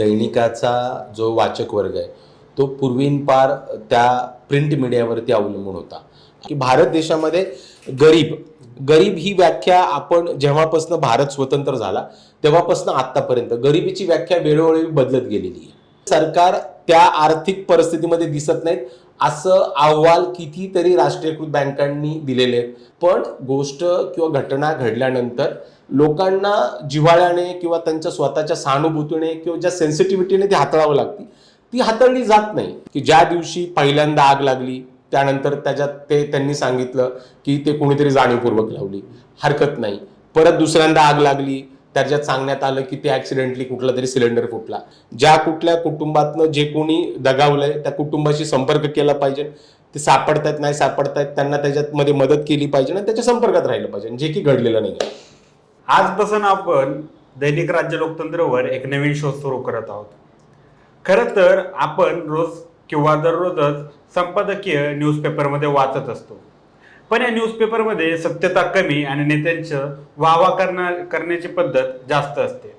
दैनिकाचा जो वाचक वर्ग आहे तो पूर्वीपार त्या प्रिंट मीडियावरती अवलंबून होता की भारत देशामध्ये गरीब गरीब ही व्याख्या आपण जेव्हापासून भारत स्वतंत्र झाला तेव्हापासून आतापर्यंत गरिबीची व्याख्या वेळोवेळी बदलत गेलेली आहे. सरकार त्या आर्थिक परिस्थितीमध्ये दिसत नाहीत असं अहवाल कितीतरी राष्ट्रीयकृत बँकांनी दिलेले आहेत. पण गोष्ट किंवा घटना घडल्यानंतर लोकांना जिव्हाळ्याने किंवा त्यांच्या स्वतःच्या सहानुभूतीने किंवा ज्या सेन्सिटिव्हिटीने ती हाताळावं लागते ती हाताळली जात नाही. की ज्या दिवशी पहिल्यांदा आग लागली त्यानंतर त्याच्यात त्यांनी सांगितलं की ते कोणीतरी जाणीवपूर्वक लावली, हरकत नाही. परत दुसऱ्यांदा आग लागली त्याच्यात सांगण्यात आलं की ते ऍक्सिडेंटली कुठला तरी सिलेंडर फुटला. ज्या कुठल्या कुटुंबातनं जे कोणी दगावलंय त्या कुटुंबाशी संपर्क केला पाहिजे, ते सापडतायत नाही सापडतायत त्यांना त्याच्यामध्ये मदत केली पाहिजे आणि त्याच्या संपर्कात राहिलं पाहिजे, जे की घडलेलं नाही. आजपासून आपण दैनिक राज्य लोकतंत्रवर एक नवीन शोध सुरू करत आहोत. खरं तर आपण रोज किंवा दररोजच संपादकीय न्यूजपेपरमध्ये वाचत असतो, पण या न्यूजपेपरमध्ये सत्यता कमी आणि नेत्यांचं वाहवा करण्याची पद्धत जास्त असते.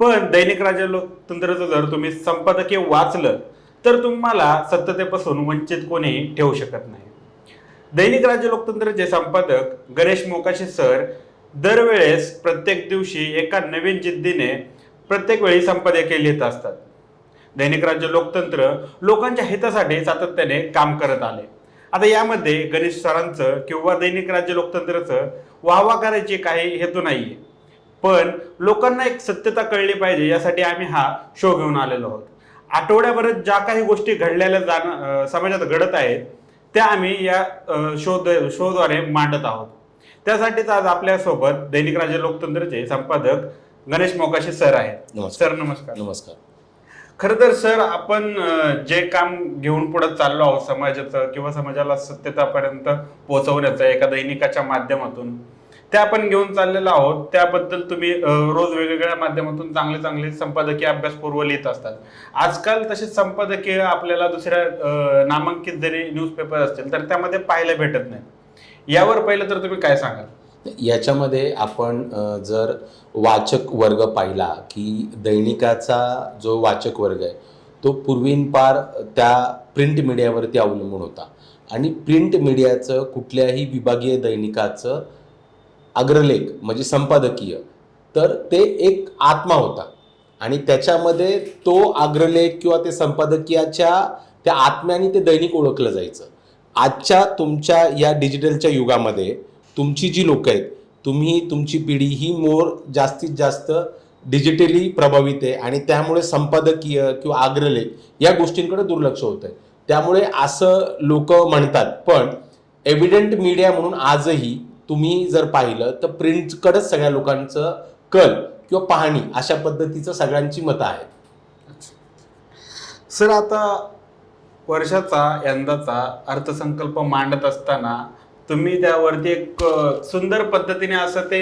पण दैनिक राज्य लोकतंत्राचं जर तुम्ही संपादकीय वाचलं तर तुम्हाला सत्यतेपासून वंचित कोणी ठेवू शकत नाही. दैनिक राज्य लोकतंत्रचे संपादक गणेश मोकाशी सर दरवेळेस प्रत्येक दिवशी एका नवीन जिद्दीने प्रत्येक वेळी संपादकीय लिहित असतात. दैनिक राज्य लोकतंत्र लोकांच्या हितासाठी सातत्याने काम करत आले. आता यामध्ये गणेश सरांचं किंवा दैनिक राज्य लोकतंत्राचं वाहवा करायचे काही हेतू नाहीये, पण लोकांना एक सत्यता कळली पाहिजे यासाठी आम्ही हा शो घेऊन आलेलो आहोत. आठवड्याभरात ज्या काही गोष्टी घडलेल्या समाजात घडत आहेत त्या आम्ही या शोद्वारे मांडत आहोत. त्यासाठीच आज आपल्यासोबत दैनिक राज्य लोकतंत्रचे संपादक गणेश मोकाशी सर आहेत. सर नमस्कार. नमस्कार. खरं तर सर आपण जे काम घेऊन पुढे चाललो आहोत समाजाचं किंवा समाजाला सत्यतापर्यंत पोहोचवण्याचं एका दैनिकाच्या माध्यमातून ते आपण घेऊन चाललेलो आहोत. त्याबद्दल तुम्ही रोज वेगवेगळ्या माध्यमातून चांगले चांगले संपादकीय अभ्यासपूर्व लिहित असतात. आजकाल तसेच संपादकीय आपल्याला दुसऱ्या नामांकित जरी न्यूजपेपर असतील तर त्यामध्ये पाहायला भेटत नाही. यावर पहिलं तर तुम्ही काय सांगाल? याच्यामध्ये आपण जर वाचक वर्ग पाहिला की दैनिकाचा जो वाचक वर्ग आहे तो पूर्वीपार त्या प्रिंट मीडियावरती अवलंबून होता आणि प्रिंट मीडियाचं कुठल्याही विभागीय दैनिकाचं अग्रलेख म्हणजे संपादकीय तर ते एक आत्मा होता आणि त्याच्यामध्ये तो अग्रलेख किंवा ते संपादकीयाच्या त्या आत्म्याने ते दैनिक ओळखलं जायचं. आजच्या तुमच्या या डिजिटलच्या युगामध्ये तुमची जी लोक आहेत तुमची पिढी ही जास्तीत जास्त डिजिटली प्रभावित आहे आणि त्यामुळे संपादकीय किंवा अग्रलेख या गोष्टींकडे दुर्लक्ष होत आहे. त्यामुळे असं लोक म्हणतात, पण एव्हिडंट मीडिया म्हणून आजही तुम्ही जर पाहिलं तर प्रिंटकडेच सगळ्या लोकांचं कल किंवा पाहणी अशा पद्धतीचं सगळ्यांची मतं आहेत. सर आता वर्षाचा यंदाचा अर्थसंकल्प मांडत असताना तुम्ही त्यावरती एक सुंदर पद्धतीने असं ते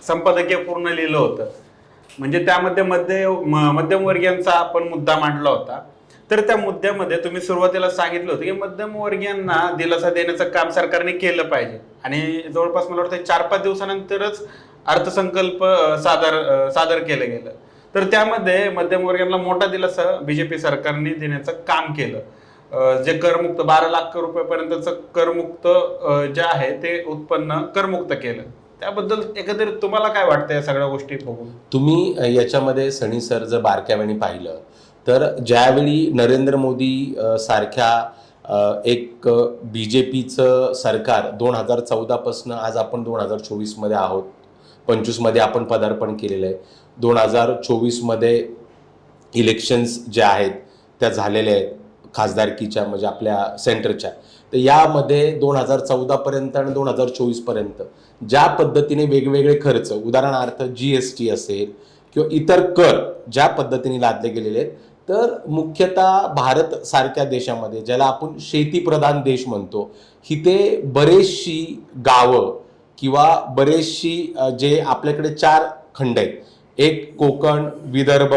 संपादकीय पूर्ण लिहिलं होतं. म्हणजे त्यामध्ये मध्यमवर्गीयांचा आपण मुद्दा मांडला होता. तर त्या मुद्द्यामध्ये तुम्ही सुरुवातीला सांगितलं होतं की मध्यमवर्गीयांना दिलासा देण्याचं काम सरकारने केलं पाहिजे आणि जवळपास मला वाटतं 4-5 दिवसानंतरच अर्थसंकल्प सादर केलं गेलं. तर त्यामध्ये मध्यमवर्गीयांना मोठा दिलासा बीजेपी सरकारने देण्याचं काम केलं. जे करमुक्त 12 लाख रुपयापर्यंतचं करमुक्त जे आहे ते उत्पन्न करमुक्त केलं. त्याबद्दल एकंदरीत तुम्हाला काय वाटतं या सगळ्या गोष्टी बघून? तुम्ही याच्यामध्ये सनी सर जर बारकाव्याने पाहिलं तर ज्यावेळी नरेंद्र मोदी सारख्या एक बीजेपीचं सरकार 2014 पासून आज आपण 2024 मध्ये आहोत, 25 मध्ये आपण पदार्पण केलेलं आहे. 2024 मध्ये इलेक्शन्स ज्या आहेत त्या झालेल्या आहेत खासदारकीच्या म्हणजे आपल्या सेंटरच्या. तर यामध्ये 2014 पर्यंत आणि 2024 पर्यंत ज्या पद्धतीने वेगवेगळे खर्च उदाहरणार्थ GST असेल किंवा इतर कर ज्या पद्धतीने लादले गेलेले आहेत तर मुख्यतः भारत सारख्या देशामध्ये ज्याला आपण शेतीप्रधान देश म्हणतो इथे बरेचशी गावं किंवा बरेचशी जे आपल्याकडे 4 खंड आहेत, एक कोकण, विदर्भ,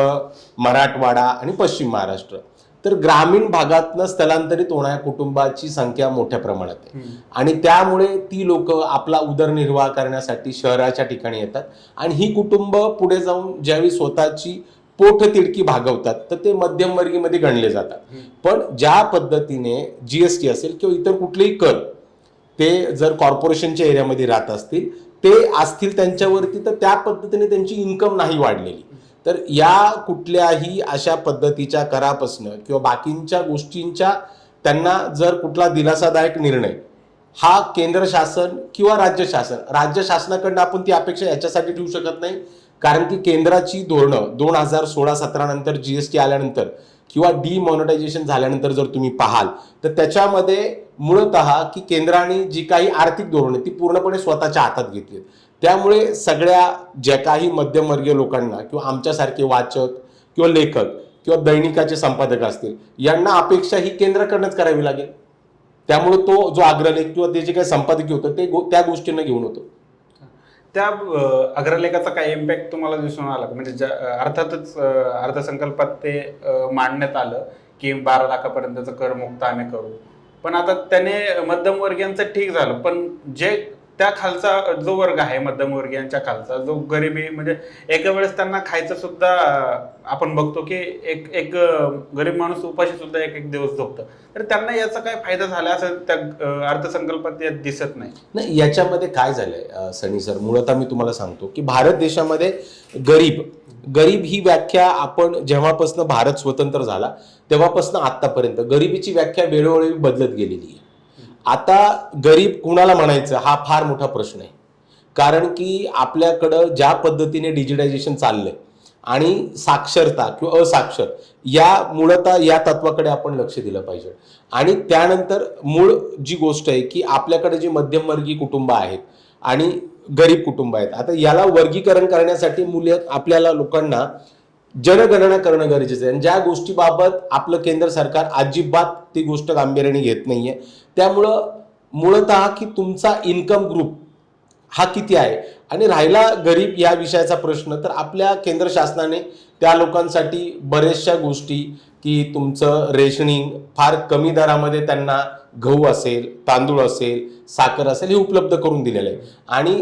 मराठवाडा आणि पश्चिम महाराष्ट्र. तर ग्रामीण भागातनं स्थलांतरित होणाऱ्या कुटुंबाची संख्या मोठ्या प्रमाणात आहे आणि त्यामुळे ती लोक आपला उदरनिर्वाह करण्यासाठी शहराच्या ठिकाणी येतात आणि ही कुटुंब पुढे जाऊन ज्यावेळी स्वतःची पोट तिडकी भागवतात तर ते मध्यमवर्गीमध्ये गणले जातात. पण ज्या पद्धतीने जीएसटी असेल किंवा इतर कुठलेही कर ते जर कॉर्पोरेशनच्या एरियामध्ये राहत असतील ते असतील त्यांच्यावरती, तर त्या पद्धतीने त्यांची इन्कम नाही वाढलेली. तर या कुठल्याही अशा पद्धतीच्या करापासनं किंवा बाकींच्या गोष्टींच्या त्यांना जर कुठला दिलासादायक निर्णय हा केंद्र शासन किंवा राज्य शासनाकडनं आपण ती अपेक्षा याच्यासाठी ठेवू शकत नाही, कारण की केंद्राची धोरणं 2016-17 नंतर जीएसटी आल्यानंतर किंवा डिमॉनिटायझेशन झाल्यानंतर जर तुम्ही पाहाल तर त्याच्यामध्ये मूळतः की केंद्राने जी काही आर्थिक धोरणं ती पूर्णपणे स्वतःच्या हातात घेतली. त्यामुळे सगळ्या ज्या काही मध्यमवर्गीय लोकांना किंवा आमच्यासारखे वाचक किंवा लेखक किंवा दैनिकाचे संपादक असतील यांना अपेक्षा ही केंद्राकडनंच करावी लागेल. त्यामुळे तो जो अग्रलेख किंवा ते जे काही संपादकीय होतं ते त्या गोष्टींना घेऊन होतं. त्या अग्रलेखाचा काय इम्पॅक्ट तुम्हाला दिसून आला का? म्हणजे अर्थातच अर्थसंकल्पात ते मांडण्यात आलं की 12 लाखापर्यंतचं करमुक्त आम्ही करू, पण आता त्याने मध्यमवर्गीयांचं ठीक झालं, पण जे त्या खालचा जो वर्ग आहे मध्यमवर्गीयांच्या खालचा जो गरिबी, म्हणजे एका वेळेस त्यांना खायचं सुद्धा आपण बघतो की एक एक गरीब माणूस उपाशी सुद्धा एक एक दिवस झोपतं, तर त्यांना याचा काय फायदा झाला असं त्या अर्थसंकल्पात दिसत नाही. नाही, याच्यामध्ये काय झालंय सनी सर, मुळतः मी तुम्हाला सांगतो की भारत देशामध्ये गरीब ही व्याख्या आपण जेव्हापासून भारत स्वतंत्र झाला तेव्हापासून आतापर्यंत गरिबीची व्याख्या वेळोवेळी बदलत गेलेली आहे. आता गरीब कुणाला म्हणायचं हा फार मोठा प्रश्न आहे, कारण की आपल्याकडं ज्या पद्धतीने डिजिटायझेशन चाललंय आणि साक्षरता किंवा असाक्षर या मूळतः या तत्वाकडे आपण लक्ष दिलं पाहिजे. आणि त्यानंतर मूळ जी गोष्ट आहे की आपल्याकडे जी मध्यमवर्गीय कुटुंब आहेत आणि गरीब कुटुंब आहेत, आता याला वर्गीकरण करण्यासाठी आपल्याला लोकांना जनगणना करणं गरजेचं आहे. आणि ज्या गोष्टीबाबत आपलं केंद्र सरकार अजिबात ती गोष्ट गांभीर्याने घेत नाहीये. त्यामुळं मूळतः की तुमचा इन्कम ग्रुप हा किती आहे आणि राहिला गरीब या विषयाचा प्रश्न, तर आपल्या केंद्र शासनाने त्या लोकांसाठी बऱ्याचशा गोष्टी की तुमचं रेशनिंग फार कमी दरामध्ये त्यांना गहू असेल, तांदूळ असेल, साखर असेल हे उपलब्ध करून दिलेलं आहे. आणि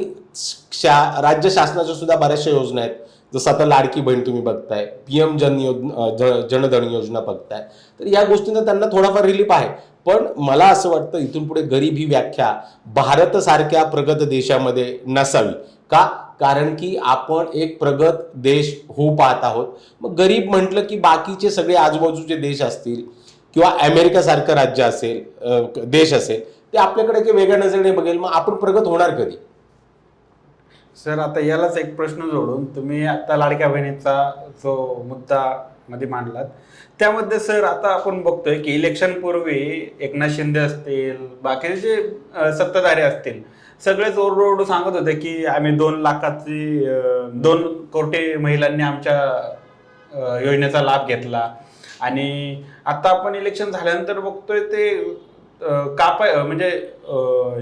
राज्य शासनाच्या सुद्धा बऱ्याचशा योजना आहेत, जसं आता लाडकी बहीण तुम्ही बघताय, PM जनधन योजना बघताय, तर या गोष्टींना त्यांना थोडाफार रिलीफ आहे. पण मला असं वाटतं इथून पुढे गरीब ही व्याख्या भारत सारख्या प्रगत देशामध्ये नसावी. का? कारण की आपण एक प्रगत देश होऊ पाहत आहोत. मग गरीब म्हटलं की बाकीचे सगळे आजूबाजूचे देश असतील किंवा अमेरिका सारखं राज्य असेल, देश असेल, ते आपल्याकडे काही वेगळ्या नजरेने बघेल. मग आपण प्रगत होणार कधी? सर, आता यालाच एक प्रश्न जोडून तुम्ही आता लाडक्या बहिणीचा जो मुद्दा मध्ये मांडलात त्यामध्ये सर आता आपण बघतोय की इलेक्शन पूर्वी एकनाथ शिंदे असतील, बाकीचे जे सत्ताधारी असतील, सगळेच ओरडू सांगत होते की आम्ही 2 लाखाची 2 कोटी महिलांनी आमच्या योजनेचा लाभ घेतला. आणि आता आपण इलेक्शन झाल्यानंतर बघतोय ते म्हणजे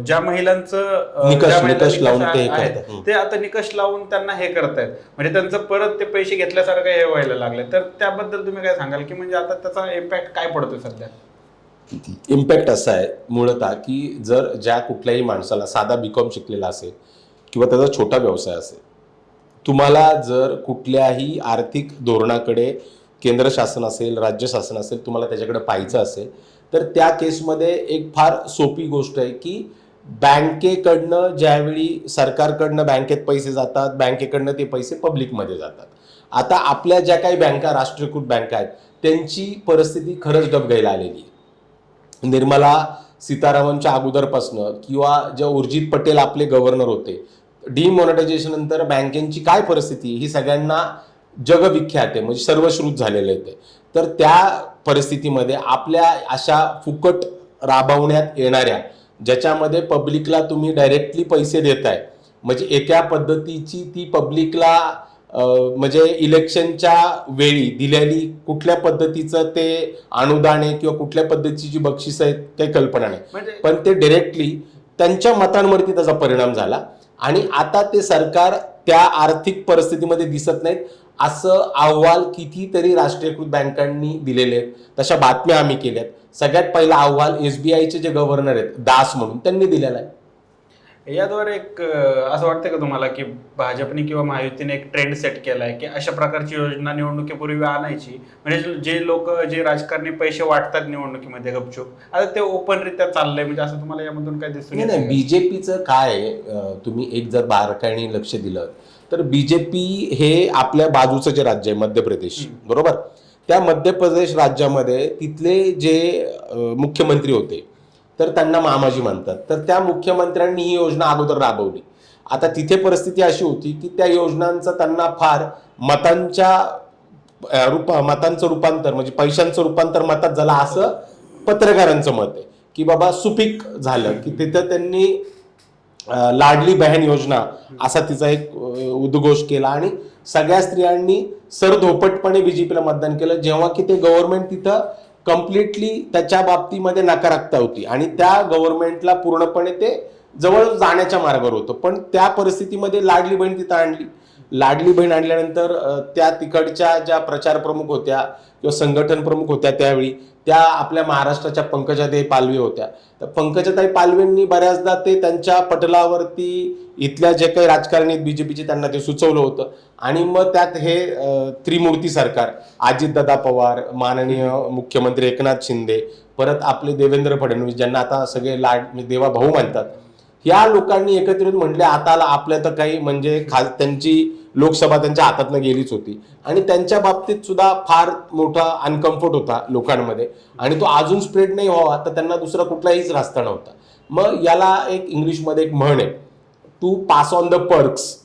ज्या महिलांचं निकष लावून ते आता निकष लावून त्यांना हे करतायत, म्हणजे त्यांचं परत ते पैसे घेतल्यासारखं हे व्हायला लागले. तर त्याबद्दल तुम्ही काय सांगाल की म्हणजे आता त्याचा इम्पॅक्ट काय पडतोय सध्या? इम्पॅक्ट असा आहे मूळतः की जर ज्या कुठल्याही माणसाला साधा BCom शिकलेला असेल किंवा त्याचा छोटा व्यवसाय असेल, तुम्हाला जर कुठल्याही आर्थिक धोरणाकडे केंद्र शासन असेल, राज्य शासन असेल, तुम्हाला त्याच्याकडे पाहायचं असेल तर त्या केसमध्ये एक फार सोपी गोष्ट आहे की बँकेकडनं ज्यावेळी सरकारकडनं बँकेत पैसे जातात, बँकेकडनं ते पैसे पब्लिकमध्ये जातात. आता आपल्या ज्या काही बँका राष्ट्रीयकृत बँका आहेत त्यांची परिस्थिती खरंच डबघाईला आलेली आहे. निर्मला सीतारामनच्या अगोदरपासनं किंवा ज्या उर्जित पटेल आपले गव्हर्नर होते, डिमॉनिटायझेशन नंतर बँकेची काय परिस्थिती ही सगळ्यांना जगविख्यात आहे, म्हणजे सर्वश्रुत झालेलं आहे. तर त्या परिस्थितीमध्ये आपल्या अशा फुकट राबवण्यात येणाऱ्या ज्याच्यामध्ये पब्लिकला तुम्ही डायरेक्टली पैसे देताय, म्हणजे एका पद्धतीची ती पब्लिकला म्हणजे इलेक्शनच्या वेळी दिलेली कुठल्या पद्धतीचं ते अनुदान आहे किंवा कुठल्या पद्धतीची बक्षीस आहेत काही कल्पना नाही, पण ते डायरेक्टली त्यांच्या मतांवरती त्याचा परिणाम झाला. आणि आता ते सरकार त्या आर्थिक परिस्थितीमध्ये दिसत नाहीत असं अहवाल कितीतरी राष्ट्रीयकृत बँकांनी दिलेले आहेत, तशा बातम्या आम्ही केल्यात. सगळ्यात पहिला अहवाल SBIचे जे गव्हर्नर आहेत दास म्हणून त्यांनी दिलेला आहे. याद्वारे एक असं वाटतं का तुम्हाला की भाजपने किंवा महायुतीने एक ट्रेंड सेट केलाय की अशा प्रकारची योजना निवडणुकीपूर्वी आणायची, म्हणजे जे लोक जे राजकारणी पैसे वाटतात निवडणुकीमध्ये गपचूप, आता ते ओपनरित्या चाललंय, म्हणजे असं तुम्हाला यामधून काय दिसून नाही येतं नाही, का? बीजेपीचं काय आहे, तुम्ही एक जर बारकाईने लक्ष दिलं तर बीजेपी हे आपल्या बाजूचं जे राज्य आहे मध्य प्रदेश, बरोबर, त्या मध्य प्रदेश राज्यामध्ये तिथले जे मुख्यमंत्री होते तर त्यांना मामाजी म्हणतात. तर त्या मुख्यमंत्र्यांनी ही योजना अगोदर राबवली. आता तिथे परिस्थिती अशी होती की त्या योजनांचा त्यांना फार मतांच्या मतांचं रूपांतर म्हणजे पैशांचं रूपांतर मतात झालं असं पत्रकारांचं मत आहे, की बाबा सुपीक झालं, की तिथं त्यांनी लाडली बहीण योजना असा तिचा एक उद्घोष केला आणि सगळ्या स्त्रियांनी सरधोपटपणे बीजेपीला मतदान केलं, जेव्हा की ते गव्हर्नमेंट तिथं कम्प्लिटली त्याच्या बाबतीमध्ये नकारात्मकता होती आणि त्या गव्हर्नमेंटला पूर्णपणे ते जवळ जाण्याच्या मार्गावर होतं. पण त्या परिस्थितीमध्ये लाडली बहीण तिथं आणली. लाडली बहीण आणल्यानंतर त्या तिकडच्या ज्या प्रचार प्रमुख होत्या किंवा संघटन प्रमुख होत्या त्यावेळी, त्या आपल्या महाराष्ट्राच्या पंकजाताई पालवे होत्या. तर पंकजाताई पालवेंनी बऱ्याचदा ते त्यांच्या पटलावरती इथल्या जे काही राजकारणी आहेत बीजेपीचे त्यांना ते सुचवलं होतं आणि मग त्यात हे त्रिमूर्ती सरकार, अजितदादा पवार, माननीय मुख्यमंत्री एकनाथ शिंदे, परत आपले देवेंद्र फडणवीस ज्यांना आता सगळे देवा भाऊ म्हणतात, या लोकांनी एकत्रित म्हटले आता आपल्या तर काही म्हणजे त्यांची लोकसभा त्यांच्या हातातनं गेलीच होती आणि त्यांच्या बाबतीत सुद्धा फार मोठा अनकम्फर्ट होता लोकांमध्ये आणि तो अजून स्प्रेड नाही व्हावा तर त्यांना दुसरा कुठलाहीच रस्ता नव्हता. मग याला एक इंग्लिशमध्ये एक म्हण आहे, to pass on the perks,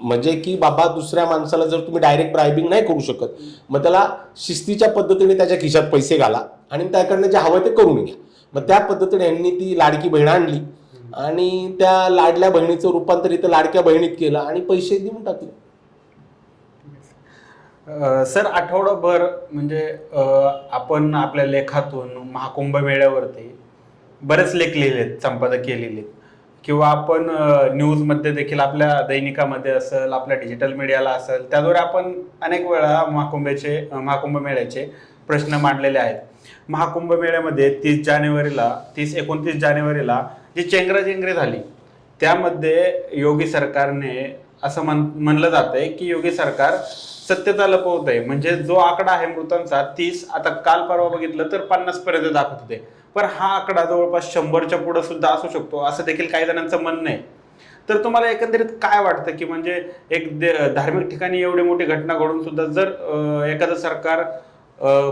म्हणजे की बाबा दुसऱ्या माणसाला जर तुम्ही डायरेक्ट ब्रायबिंग नाही करू शकत मग त्याला शिस्तीच्या पद्धतीने त्याच्या खिशात पैसे घाला आणि त्याकडनं जे हवं ते करून घ्या. मग त्या पद्धतीने यांनी ती लाडकी बहीण आणली आणि त्या लाडल्या बहिणीचं रूपांतर इथं लाडक्या बहिणीत केलं आणि पैसे देऊन टाकले. सर, आठवडाभर म्हणजे आपण आपल्या लेखातून महाकुंभ मेळ्यावरती बरेच लेख लिहिलेत, संपादकीय लिहिलेत, किंवा आपण न्यूजमध्ये देखील आपल्या दैनिकामध्ये असेल, आपल्या डिजिटल मीडियाला असेल, त्याद्वारे आपण अनेक वेळा महाकुंभ मेळ्याचे प्रश्न मांडलेले आहेत. महाकुंभ मेळ्यामध्ये 29 जानेवारीला जी चेंगराचेंगरी झाली त्यामध्ये योगी सरकारने असं म्हणलं जातंय की योगी सरकार सत्यता लपवत आहे. म्हणजे जो आकडा आहे मृतांचा 30, आता काल परवा बघितलं तर 50 पर्यंत दाखवत होते, पण हा आकडा जवळपास 100च्या पुढे सुद्धा असू शकतो असं देखील काही जणांचं म्हणणं आहे. तर तुम्हाला एकंदरीत काय वाटतं की म्हणजे एक धार्मिक ठिकाणी एवढी मोठी घटना घडून सुद्धा जर एखादं सरकार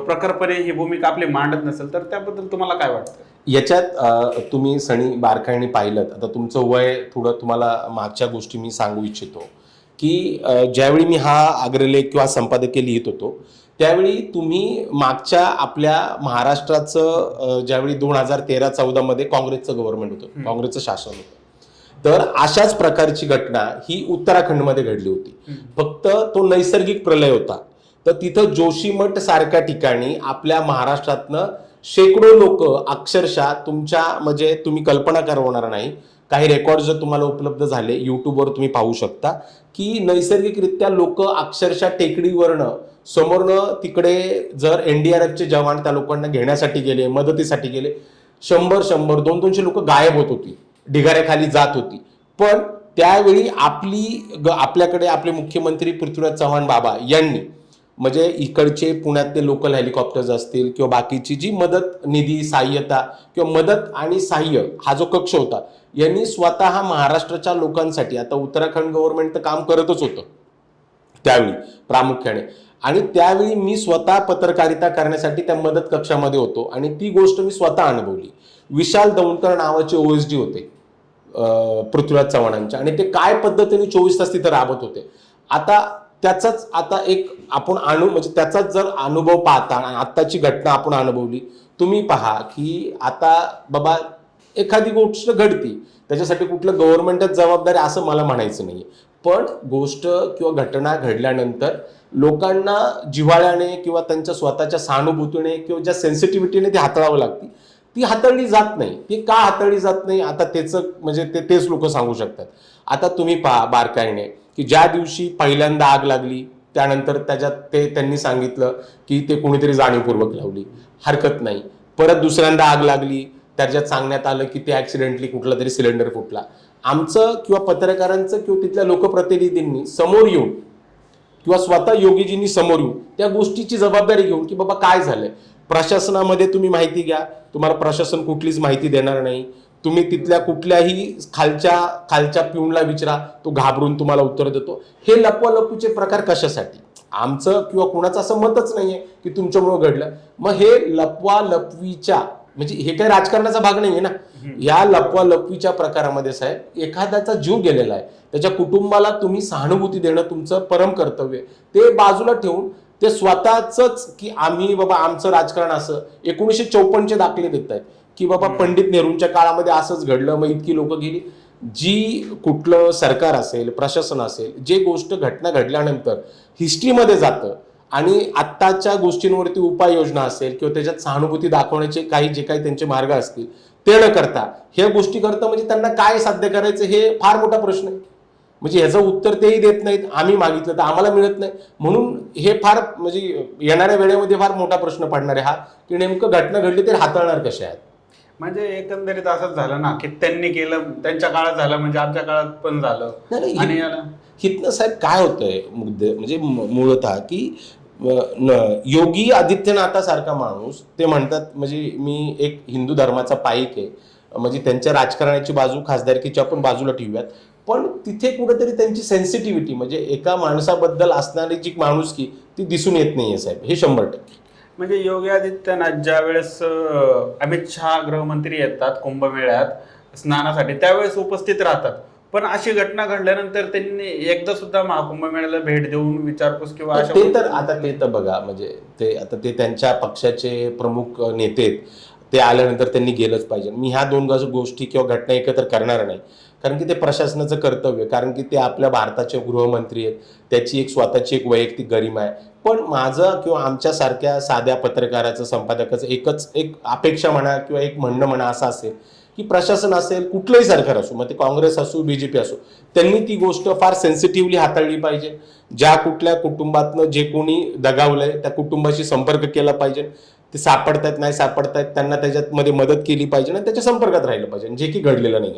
प्रखरपणे ही भूमिका आपली मांडत नसेल तर त्याबद्दल तुम्हाला काय वाटतं? याच्यात तुम्ही सणी बारकाईने पाहिलं, आता तुमचं वय थोडं, तुम्हाला मागच्या गोष्टी मी सांगू इच्छितो की ज्यावेळी मी हा अग्रलेख किंवा संपादकीय लिहित होतो त्यावेळी तुम्ही मागच्या आपल्या महाराष्ट्राचं ज्यावेळी 2013-14 मध्ये काँग्रेसचं गव्हर्नमेंट होतं, काँग्रेसचं शासन होतं, तर अशाच प्रकारची घटना ही उत्तराखंडमध्ये घडली होती. फक्त तो नैसर्गिक प्रलय होता. तर तिथं जोशीमठ सारख्या ठिकाणी आपल्या महाराष्ट्रातनं शेकडो लोक अक्षरशः तुमच्या म्हणजे तुम्ही कल्पना करवणार नाही, काही रेकॉर्ड जर तुम्हाला उपलब्ध झाले युट्यूबवर तुम्ही पाहू शकता की नैसर्गिकरित्या लोक अक्षरशः टेकडीवरनं समोरनं तिकडे जर NDRFचे जवान त्या लोकांना घेण्यासाठी गेले, मदतीसाठी गेले, 100 200 लोक गायब होत होती, ढिगाऱ्याखाली जात होती. पण त्यावेळी आपल्याकडे आपले मुख्यमंत्री पृथ्वीराज चव्हाण बाबा यांनी म्हणजे इकडचे पुण्यातले लोकल हेलिकॉप्टर्स असतील किंवा बाकीची जी मदत निधी सहाय्यता किंवा मदत आणि सहाय्य हा जो कक्ष होता यांनी स्वतः महाराष्ट्राच्या लोकांसाठी, आता उत्तराखंड गव्हर्नमेंट तर काम करतच होतं त्यावेळी प्रामुख्याने, आणि त्यावेळी मी स्वतः पत्रकारिता करण्यासाठी त्या मदत कक्षामध्ये होतो आणि ती गोष्ट मी स्वतः अनुभवली. विशाल दौंडकर नावाचे OSD होते पृथ्वीराज चव्हाणांच्या आणि ते काय पद्धतीने 24 तास तिथे राबत होते. त्याचाच आता एक आपण म्हणजे त्याचाच जर अनुभव पाहता आत्ताची घटना आपण अनुभवली, तुम्ही पहा की आता बाबा एखादी गोष्ट घडती त्याच्यासाठी कुठलं गव्हर्नमेंटच जबाबदारी असं मला म्हणायचं नाही, पण गोष्ट किंवा घटना घडल्यानंतर लोकांना जिव्हाळ्याने किंवा त्यांच्या स्वतःच्या सहानुभूतीने किंवा ज्या सेन्सिटिव्हिटीने ती हाताळावं लागते ती हाताळली जात नाही. ती का हाताळली जात नाही आता त्याचं म्हणजे तेच लोक सांगू शकतात. आता तुम्ही पहा बारकाईने की ज्या दिवशी पहिल्यांदा आग लागली त्यानंतर त्याच्यात त्यांनी सांगितलं की ते कोणीतरी जाणीवपूर्वक लावली, हरकत नाही. परत दुसऱ्यांदा आग लागली त्याच्यात सांगण्यात आलं की ते ऍक्सिडेंटली कुठला तरी सिलेंडर फुटला. आमचं किंवा पत्रकारांचं किंवा तिथल्या लोकप्रतिनिधींनी समोर येऊन किंवा स्वतः योगीजींनी समोर येऊन त्या गोष्टीची जबाबदारी घेऊन की बाबा काय झालंय, प्रशासनामध्ये तुम्ही माहिती घ्या, तुम्हाला प्रशासन कुठलीच माहिती देणार नाही, तुम्ही तिथल्या कुठल्याही खालच्या पिऊनला विचारा, तो घाबरून तुम्हाला उत्तर देतो. हे लपवालपवीचे प्रकार कशासाठी? आमचं किंवा कुणाचं असं मतच नाहीये की तुमच्यामुळे घडलं. मग हे लपवालपवीच्या म्हणजे हे काही राजकारणाचा भाग नाहीये ना. या लपवालपवीच्या प्रकारामध्ये साहेब एखाद्याचा जीव गेलेला आहे, त्याच्या कुटुंबाला तुम्ही सहानुभूती देणं तुमचं परम कर्तव्य, ते बाजूला ठेवून ते स्वतःच की आम्ही बाबा आमचं राजकारण असं 1954चे दाखले देत आहेत की बाबा पंडित नेहरूंच्या काळामध्ये असंच घडलं, मग इतकी लोक गेली. जी कुठलं सरकार असेल, प्रशासन असेल, जे गोष्ट घटना घडल्यानंतर हिस्ट्रीमध्ये जातं आणि आत्ताच्या गोष्टींवरती उपाययोजना असेल किंवा त्याच्यात सहानुभूती दाखवण्याचे जे काही त्यांचे मार्ग असतील ते न करता ह्या गोष्टी करता, म्हणजे त्यांना काय साध्य करायचं हे फार मोठा प्रश्न आहे. म्हणजे ह्याचं उत्तर तेही देत नाहीत, आम्ही मागितलं तर आम्हाला मिळत नाही. म्हणून हे फार म्हणजे येणाऱ्या वेळेमध्ये फार मोठा प्रश्न पडणार आहे हा, की नेमकं घटना घडली तर हाताळणार कशा आहेत. म्हणजे एकंदरीत असंच झालं ना की त्यांनी केलं, त्यांच्या काळात झालं म्हणजे आमच्या काळात पण झालं. आणि हितनं साहेब काय होतंय मुद्दे म्हणजे मूळतः की योगी आदित्यनाथासारखा माणूस ते म्हणतात, म्हणजे मी एक हिंदू धर्माचा पाईक आहे, म्हणजे त्यांच्या राजकारणाची बाजू खासदारकीची आपण बाजूला ठेवूयात, पण तिथे कुठेतरी त्यांची सेन्सिटिव्हिटी म्हणजे एका माणसाबद्दल असणारी जी माणुसकी ती दिसून येत नाहीये साहेब, हे 100%. म्हणजे योगी आदित्यनाथ ज्या वेळेस अमित शहा गृहमंत्री येतात कुंभमेळ्यात स्नानासाठी त्यावेळेस उपस्थित राहतात, पण अशी घटना घडल्यानंतर त्यांनी एकदा सुद्धा महाकुंभमेळ्याला भेट देऊन विचारपूस किंवा ते तर बघा, म्हणजे ते त्यांच्या पक्षाचे प्रमुख नेते आहेत, ते आल्यानंतर त्यांनी गेलंच पाहिजे. मी ह्या दोन गोष्टी किंवा घटना एकत्र करणार नाही, कारण की ते प्रशासनाचं कर्तव्य, कारण की ते आपल्या भारताचे गृहमंत्री आहेत, त्याची एक स्वतःची एक वैयक्तिक गरिमा आहे. पण माझं किंवा आमच्यासारख्या साध्या पत्रकाराचं संपादकाचं एक अपेक्षा म्हणा किंवा एक म्हणणं म्हणा असं असेल की प्रशासन असेल, कुठलंही सरकार असो, मग ते काँग्रेस असो बीजेपी असो, त्यांनी ती गोष्ट फार सेन्सिटिव्हली हाताळली पाहिजे. ज्या कुठल्या कुटुंबातनं जे कोणी दगावलंय त्या कुटुंबाशी संपर्क केला पाहिजे, ते सापडतायत नाही सापडतायत त्यांना त्याच्यामध्ये मदत केली पाहिजे आणि त्याच्या संपर्कात राहिलं पाहिजे, जे की घडलेलं नाही.